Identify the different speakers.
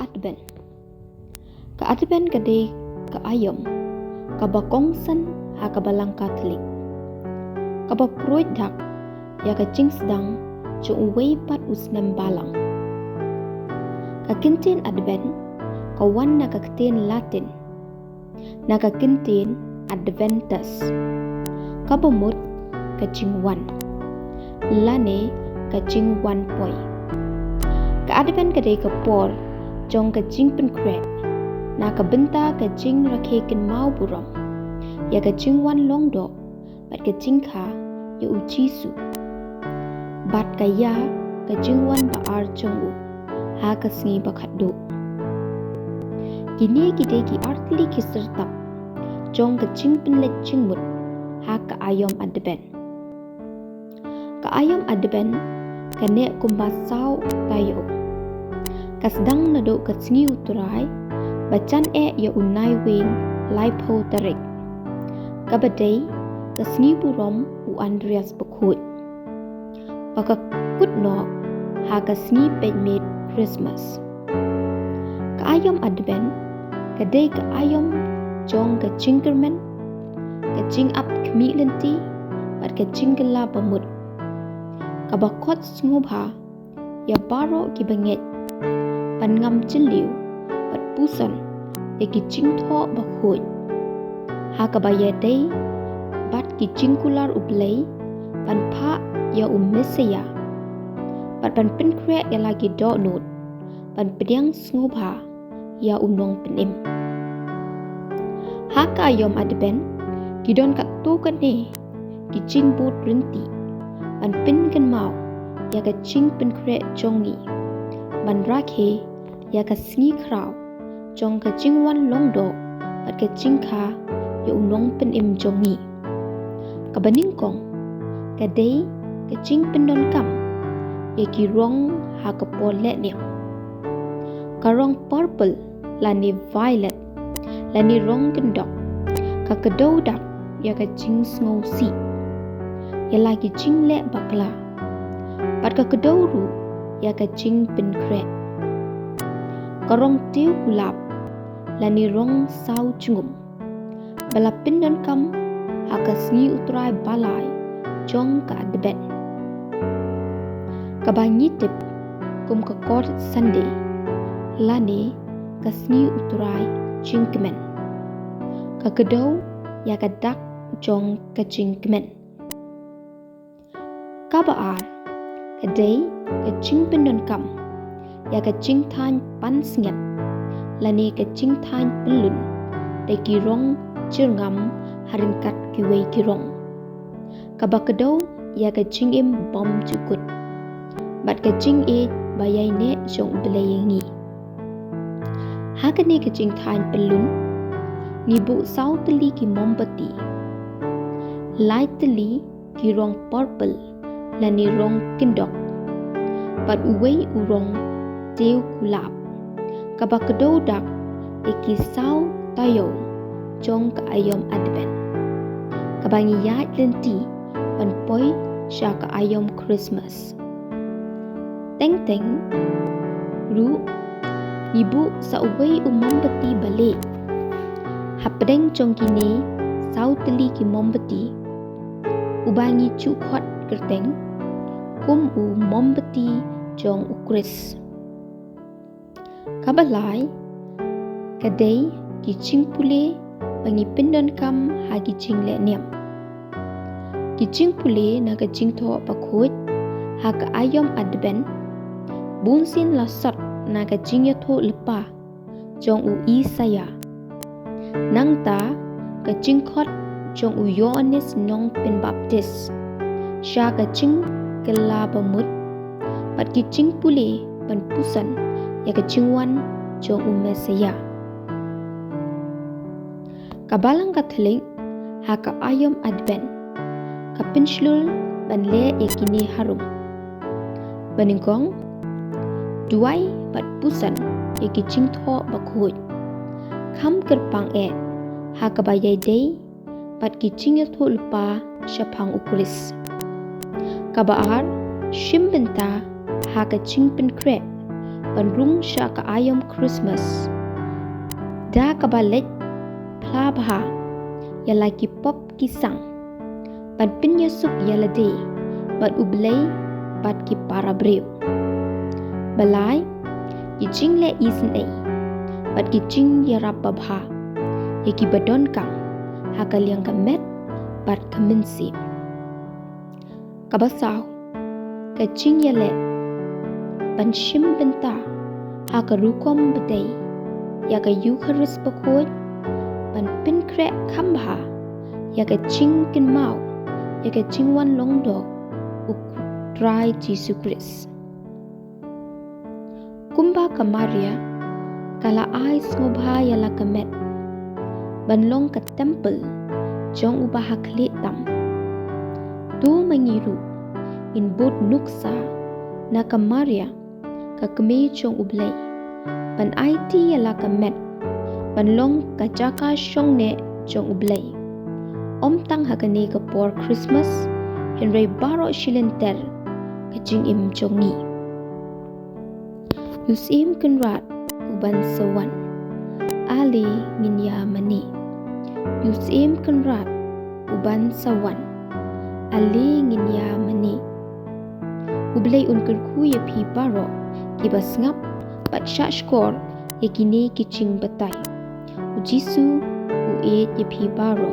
Speaker 1: Adben. Ka Adben kadai ka Aïom, ka bakongsan ha ka balang Katolik. Ka baproid dak ya ka jing sedang jo uwei pat usnem balang. Ka kintin Adben ka wan na ka ktin Latin, na ka kintin Adventus. Ka bamut ka jingwan, lane ka jingwan poi. Ka Adben kadai ka por jong ka jingpynkhreh, na ka benta ka jingrakhe kynmaw burom, ya ka jingwanlongdoh, bat ka jingkha ya u Jisu. Bat ka ya ka jingwan baar jong u, ha ka sngi bakaddo. Gini gide ki artli ki sertap, jong ka jingpynlet jingmut, ha ka Aïom Adben. Ka Aïom Adben ka nek kumbasau tayo. Ka sedang nado ka sngi uturai, bacan ya unai wing laipo tarik. Ka badai ka sngi burom u Andreas bekut. Baka kutno ha ka sngi pejmet Christmas. Ka Aïom Adben kadai ka Aïom jong ka jingkermen, ka jingap kemilenti, bat ka jinggela bamut. Ka bakot ngubha ya baro ki banget, pan ngam jeliu, bat pusan ya ki jingtho bakut. Ha ka bayadai bat ki jingkular ublay, pan pa ya mesaya, bat pan pynkreh ya lagi do nut, pan pediang ngubha ya unong penim. Ha ka Aïom Adben gidon kat tu kan ne ki jingbut rinti, pan pin kynmaw ya ka jingpynkhreh jongi, ban rakhe ya ka sngi kraw jong ka jingwanlongdoh, bat ka jingkha ya unong penim jongi. Ka baningkong kadai ka jingpindon kam ya ki rong ha ka polet niang. Ka rong purple lani violet, lani rong gendok, ka kedau dak ya ka jing sngow si, ya lagi jingle bakla, bat ka kedau ru ya ka jingpynkhreh. Ka rong tiu gulab lani rong sau jungum, bala pindon kam ha ka sngi utrai balai jong ka Adben. Ka banyitip kum ka kod Sunday, lani ka sngi utrai jingkemen. Ka kedau ya ka dak jong ka jingkemen. Ka baar kadai ka jingpindon kam ya ka jingthan pan snget, lani ka jingthan pelun de ki rong jirngam harinkat ki wei ki rong. Ka bakedau ya ka jingim bom jukut, bat ka jing bayai ne jong belayengi. Ha ka ne ka jingthan pelun ngibu sau teli ki mombati, lai teli ki rong purple lani rong kindok, bat uwei urong teu kulap. Ka bakedau dak ki sau tayo jong ka Aïom Adben. Ka bangi yat lenti pan poi sya ka Aïom Christmas. Teng teng ru ibu sa uwei mombati balik. Hapdeng jong kini sau teli ki mombati, ubangi cukhot kerteng kum u mombati jong ukris. Kabalai kadai ki jingpule bangi pindon kam ha ki jingle niam. Ki jingpule na ka jingtho bakut ha ka Aïom Adben, bunsin lasot na ka jingyatho lepa jong u Isaya. Nang ta ka jingkhot jong u Yohanes nong Pembaptis, sya ka jing kela bamut, bat ki jingpule pan pusan ya ka jingwan jong u Mesaya. Ka balang Katolik ha ka Aïom Adben, ka pinslul ban le ya kini harum. Baningkong duai bat pusan ya ki jingtho bakut, kam kerpang ha ka bayai dei, bat ki jingyatho lepa syapang ukris. Ka baar shimbenta ha ka jingpynkhreh Penrung sya ka Aïom Christmas. Da kabalet plabha yala ki pop kisang. Pan pinyasuk yala de bat ublay bat ki para breu. Balai ki jingle isin ay bat ki jing yarap babha yaki badon kang hakal yang kamet bat kaminsi. Kabasaw ka jing yale pan shim benta hakarukom beday yaka Eucharist bakod pan kynmaw kambha yaka kynmaw yaka jingwanlongdoh ukutray Jisu Christ. Kumba ka Maria kala ais ngobha yala kamet banlong ka temple jong ubaha kletam tu mangiru in bot nuksa na ka Maria ka keme jong ublay pan IT yala kamet banlong ka jaka shongne jong ublay omtang hagane ka por Christmas henry baro shilenter ka jing im jongi yusim kunrat uban sawan ali nginya mani yusim kunrat uban sawan ali nginya mani ublay unkurku ya pi baro kibas ngap pat shashkor yakini kiching batay Jisu uet ya pi baro